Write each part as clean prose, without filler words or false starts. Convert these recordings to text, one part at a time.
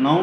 9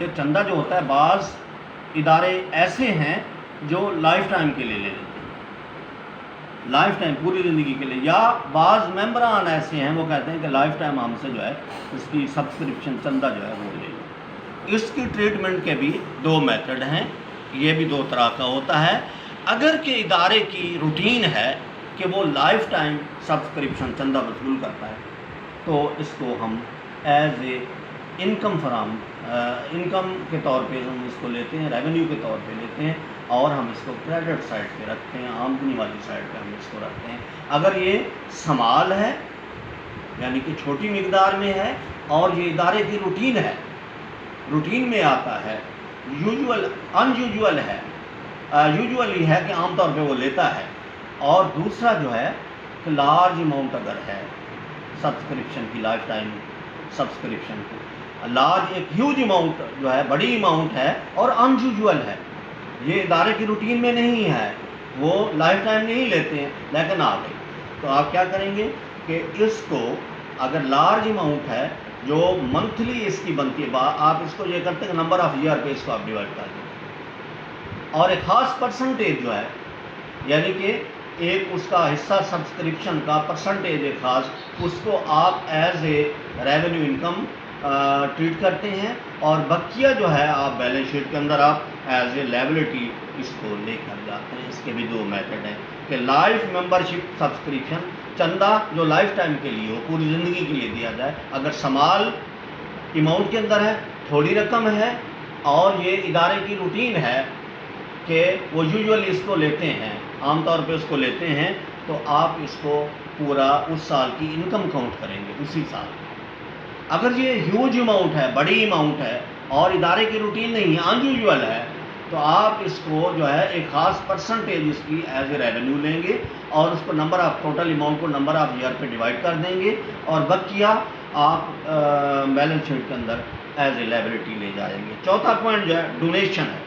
یہ چندہ جو ہوتا ہے بعض ادارے ایسے ہیں جو لائف ٹائم کے لیے لے لیتے ہیں، لائف ٹائم پوری زندگی کے لیے، یا بعض ممبران ایسے ہیں وہ کہتے ہیں کہ لائف ٹائم ہم سے جو ہے اس کی سبسکرپشن چندہ جو ہے وہ لے لیں۔ اس کی ٹریٹمنٹ کے بھی دو میتھڈ ہیں، یہ بھی دو طرح کا ہوتا ہے۔ اگر کہ ادارے کی روٹین ہے کہ وہ لائف ٹائم سبسکرپشن چندہ وصول کرتا ہے تو اس کو ہم ایز اے انکم کے طور پہ ہم اس کو لیتے ہیں، ریونیو کے طور پہ لیتے ہیں، اور ہم اس کو کریڈٹ سائڈ پہ رکھتے ہیں، آمدنی والی سائڈ پہ ہم اس کو رکھتے ہیں۔ اگر یہ سمال ہے یعنی کہ چھوٹی مقدار میں ہے اور یہ ادارے کی روٹین ہے، روٹین میں آتا ہے، یوجولی ہے کہ عام طور پہ وہ لیتا ہے، اور دوسرا جو ہے کہ لارج اماؤنٹ اگر ہے سبسکرپشن کی، لائف ٹائم سبسکرپشن کو، لارج ایک ہیوج اماؤنٹ جو ہے، بڑی اماؤنٹ ہے اور ان یوجول ہے، یہ ادارے کی روٹین میں نہیں ہے، وہ لائف ٹائم نہیں لیتے ہیں لیکن آ گئی، تو آپ کیا کریں گے کہ اس کو اگر لارج اماؤنٹ ہے جو منتھلی اس کی بنتی ہے، آپ اس کو یہ کرتے ہیں کہ نمبر آف ایئر پہ اس کو آپ ڈیوائڈ کر دیں، اور ایک خاص پرسنٹیج جو ہے یعنی کہ ایک اس کا حصہ سبسکرپشن کا پرسنٹیج ایک خاص، اس کو آپ as a revenue income treat کرتے ہیں، اور بقیہ جو ہے آپ بیلنس شیٹ کے اندر آپ ایز اے لائبلٹی اس کو لے کر جاتے ہیں۔ اس کے بھی دو میتھڈ ہیں کہ لائف ممبرشپ سبسکرپشن چندہ جو لائف ٹائم کے لیے ہو، پوری زندگی کے لیے دیا جائے، اگر سمال اماؤنٹ کے اندر ہے، تھوڑی رقم ہے، اور یہ ادارے کی روٹین ہے کہ وہ یوجولی اس کو لیتے ہیں، عام طور پہ اس کو لیتے ہیں، تو آپ اس کو پورا اس سال کی انکم کاؤنٹ کریں گے اسی سال۔ اگر یہ ہیوج اماؤنٹ ہے، بڑی اماؤنٹ ہے، اور ادارے کی روٹین نہیں ہے، ان یوجول ہے، تو آپ اس کو جو ہے ایک خاص پرسنٹیج اس کی ایز اے ریونیو لیں گے، اور اس کو نمبر آف ٹوٹل اماؤنٹ کو نمبر آف ایئر پہ ڈیوائڈ کر دیں گے، اور بقیہ آپ بیلنس شیٹ کے اندر ایز اے لائبلٹی لے جائیں گے۔ چوتھا پوائنٹ جو ہے ڈونیشن ہے،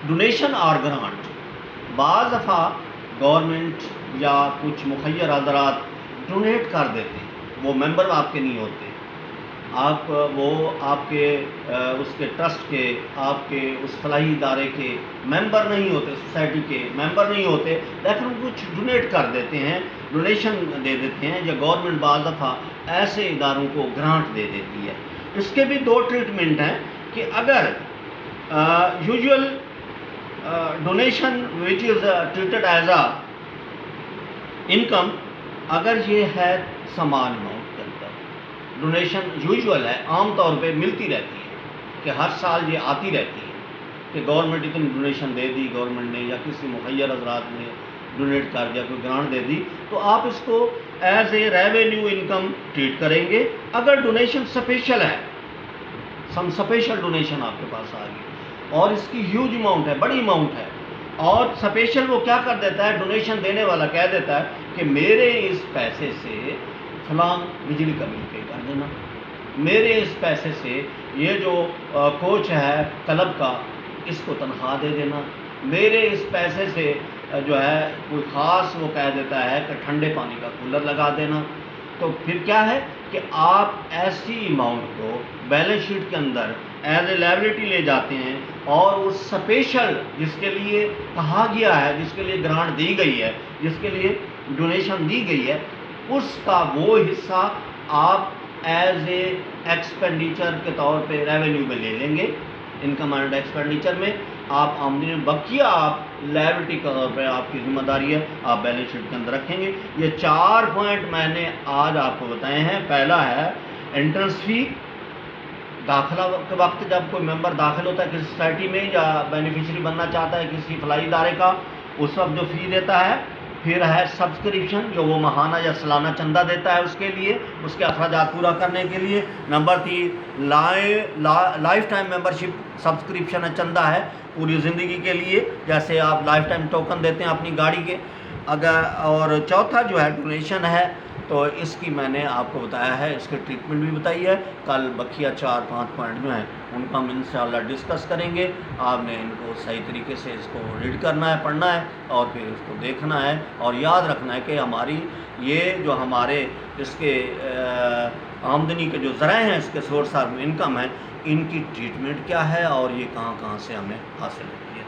ڈونیشن اور گرانٹ۔ بعض دفعہ گورنمنٹ یا کچھ مخیر حضرات ڈونیٹ کر دیتے ہیں، وہ ممبر آپ کے نہیں ہوتے، وہ آپ کے اس کے ٹرسٹ کے، آپ کے اس فلاحی ادارے کے ممبر نہیں ہوتے، سوسائٹی کے ممبر نہیں ہوتے، لیکن کچھ ڈونیٹ کر دیتے ہیں، ڈونیشن دے دیتے ہیں، یا گورنمنٹ بعض دفعہ ایسے اداروں کو گرانٹ دے دیتی ہے۔ اس کے بھی دو ٹریٹمنٹ ہیں کہ اگر usual donation which is treated as a income, اگر یہ ہے سمان اماؤنٹ کے اندر، ڈونیشن یوجول ہے، عام طور پہ ملتی رہتی ہے کہ ہر سال یہ آتی رہتی ہے کہ گورنمنٹ اتنی ڈونیشن دے دی گورنمنٹ نے، یا کسی مخیر حضرات نے ڈونیٹ کر دیا، کوئی گرانٹ دے دی، تو آپ اس کو as a revenue income treat کریں گے۔ اگر ڈونیشن اسپیشل ہے، اسپیشل ڈونیشن آپ کے پاس آ گئی اور اس کی ہیوج اماؤنٹ ہے، بڑی اماؤنٹ ہے، اور اسپیشل وہ کیا کر دیتا ہے، ڈونیشن دینے والا کہہ دیتا ہے کہ میرے اس پیسے سے فلاں بجلی کا بل پے کر دینا، میرے اس پیسے سے یہ جو کوچ ہے کلب کا اس کو تنخواہ دے دینا، میرے اس پیسے سے جو ہے کوئی خاص وہ کہہ دیتا ہے کہ ٹھنڈے پانی کا کولر لگا دینا۔ تو پھر کیا ہے کہ آپ ایسی اماؤنٹ کو بیلنس شیٹ کے اندر ایز اے لائبلٹی لے جاتے ہیں، اور اس اسپیشل جس کے لیے کہا گیا ہے، جس کے لیے گرانٹ دی گئی ہے، جس کے لیے ڈونیشن دی گئی ہے، اس کا وہ حصہ آپ ایز اے ایکسپینڈیچر کے طور پہ ریونیو میں لے لیں گے، انکم اینڈ ایکسپینڈیچر میں آپ آمدنی، بقیہ آپ لائبلٹی کے طور پہ آپ کی ذمہ داری ہے، آپ بیلنس شیٹ کے اندر رکھیں گے۔ یہ 4 پوائنٹ میں نے آج آپ کو بتائے ہیں۔ پہلا ہے انٹرنس فی، داخلہ کے وقت جب کوئی ممبر داخل ہوتا ہے کسی سوسائٹی میں یا بینیفیشری بننا چاہتا ہے کسی فلاحی ادارے کا، اس وقت جو فی دیتا ہے۔ پھر ہے سبسکرپشن، جو وہ ماہانہ یا سالانہ چندہ دیتا ہے اس کے لیے، اس کے اخراجات پورا کرنے کے لیے۔ Number 3 life time membership subscription ہے، چندہ ہے پوری زندگی کے لیے، جیسے آپ لائف ٹائم ٹوکن دیتے ہیں اپنی گاڑی کے۔ اور چوتھا جو ہے ڈونیشن ہے، تو اس کی میں نے آپ کو بتایا ہے، اس کی ٹریٹمنٹ بھی بتائی ہے۔ کل بقیہ 4-5 پوائنٹ جو ہیں ان کا ہم انشاءاللہ ڈسکس کریں گے۔ آپ نے ان کو صحیح طریقے سے اس کو ریڈ کرنا ہے، پڑھنا ہے، اور پھر اس کو دیکھنا ہے، اور یاد رکھنا ہے کہ ہماری یہ جو ہمارے اس کے آمدنی کے جو ذرائع ہیں، اس کے سورس آف انکم ہیں، ان کی ٹریٹمنٹ کیا ہے اور یہ کہاں کہاں سے ہمیں حاصل ہوتی ہے.